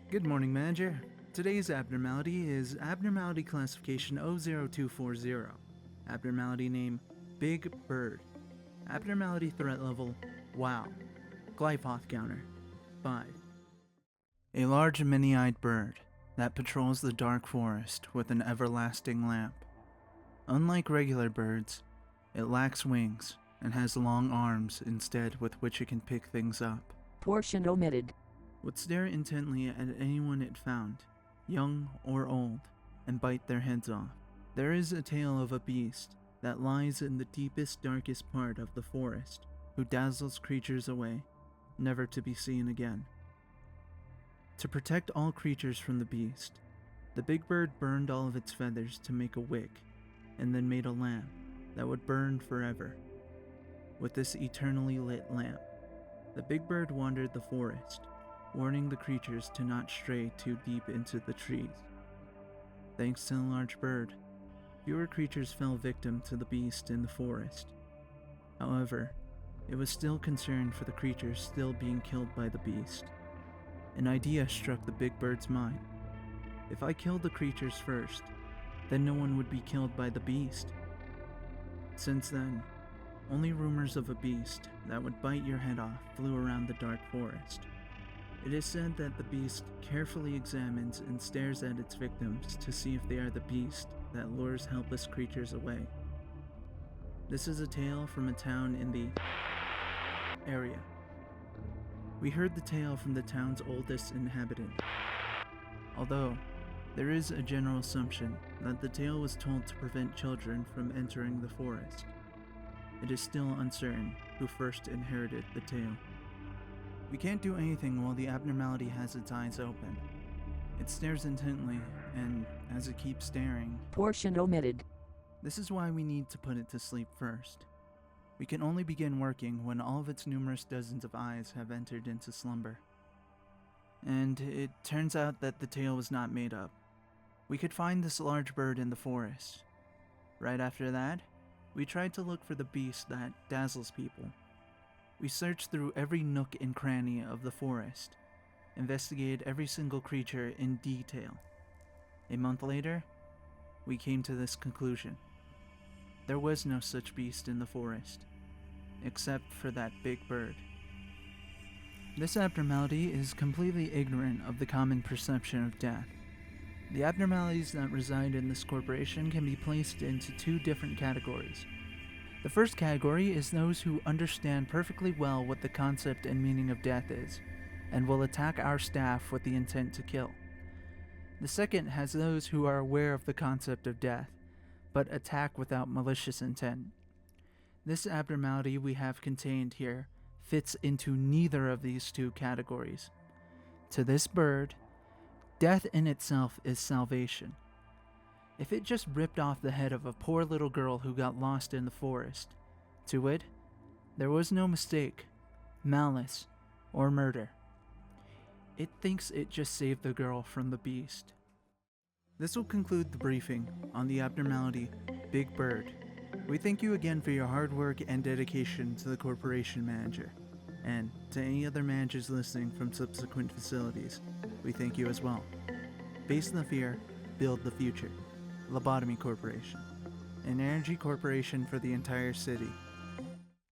Good morning, Manager. Today's abnormality is Abnormality Classification O-02-40. Abnormality name Big Bird. Abnormality Threat Level WAW. Glyphoth Counter 5. A large many-eyed bird that patrols the dark forest with an everlasting lamp. Unlike regular birds, it lacks wings and has long arms instead with which it can pick things up. Portion omitted. Would stare intently at anyone it found, young or old, and bite their heads off. There is a tale of a beast that lies in the deepest, darkest part of the forest, who dazzles creatures away, never to be seen again. To protect all creatures from the beast, the big bird burned all of its feathers to make a wick, and then made a lamp that would burn forever. With this eternally lit lamp, the big bird wandered the forest, warning the creatures to not stray too deep into the trees. Thanks to the large bird, fewer creatures fell victim to the beast in the forest. However, it was still concerned for the creatures still being killed by the beast. An idea struck the big bird's mind. If I killed the creatures first, then no one would be killed by the beast. Since then, only rumors of a beast that would bite your head off flew around the dark forest. It is said that the beast carefully examines and stares at its victims to see if they are the beast that lures helpless creatures away. This is a tale from a town in the area. We heard the tale from the town's oldest inhabitant. Although, there is a general assumption that the tale was told to prevent children from entering the forest. It is still uncertain who first inherited the tale. We can't do anything while the abnormality has its eyes open. It stares intently, and as it keeps staring, Portion omitted. this is why we need to put it to sleep first. We can only begin working when all of its numerous dozens of eyes have entered into slumber. And it turns out that the tale was not made up. We could find this large bird in the forest. Right after that, we tried to look for the beast that dazzles people. We searched through every nook and cranny of the forest, investigated every single creature in detail. A month later, we came to this conclusion. There was no such beast in the forest, except for that big bird. This abnormality is completely ignorant of the common perception of death. The abnormalities that reside in this corporation can be placed into two different categories. The first category is those who understand perfectly well what the concept and meaning of death is, and will attack our staff with the intent to kill. The second has those who are aware of the concept of death, but attack without malicious intent. This abnormality we have contained here fits into neither of these two categories. To this bird, death in itself is salvation. If it just ripped off the head of a poor little girl who got lost in the forest, to it, there was no mistake, malice, or murder. It thinks it just saved the girl from the beast. This will conclude the briefing on the abnormality Big Bird. We thank you again for your hard work and dedication to the corporation manager. And to any other managers listening from subsequent facilities, we thank you as well. Base the fear, build the future. Lobotomy Corporation, an energy corporation for the entire city.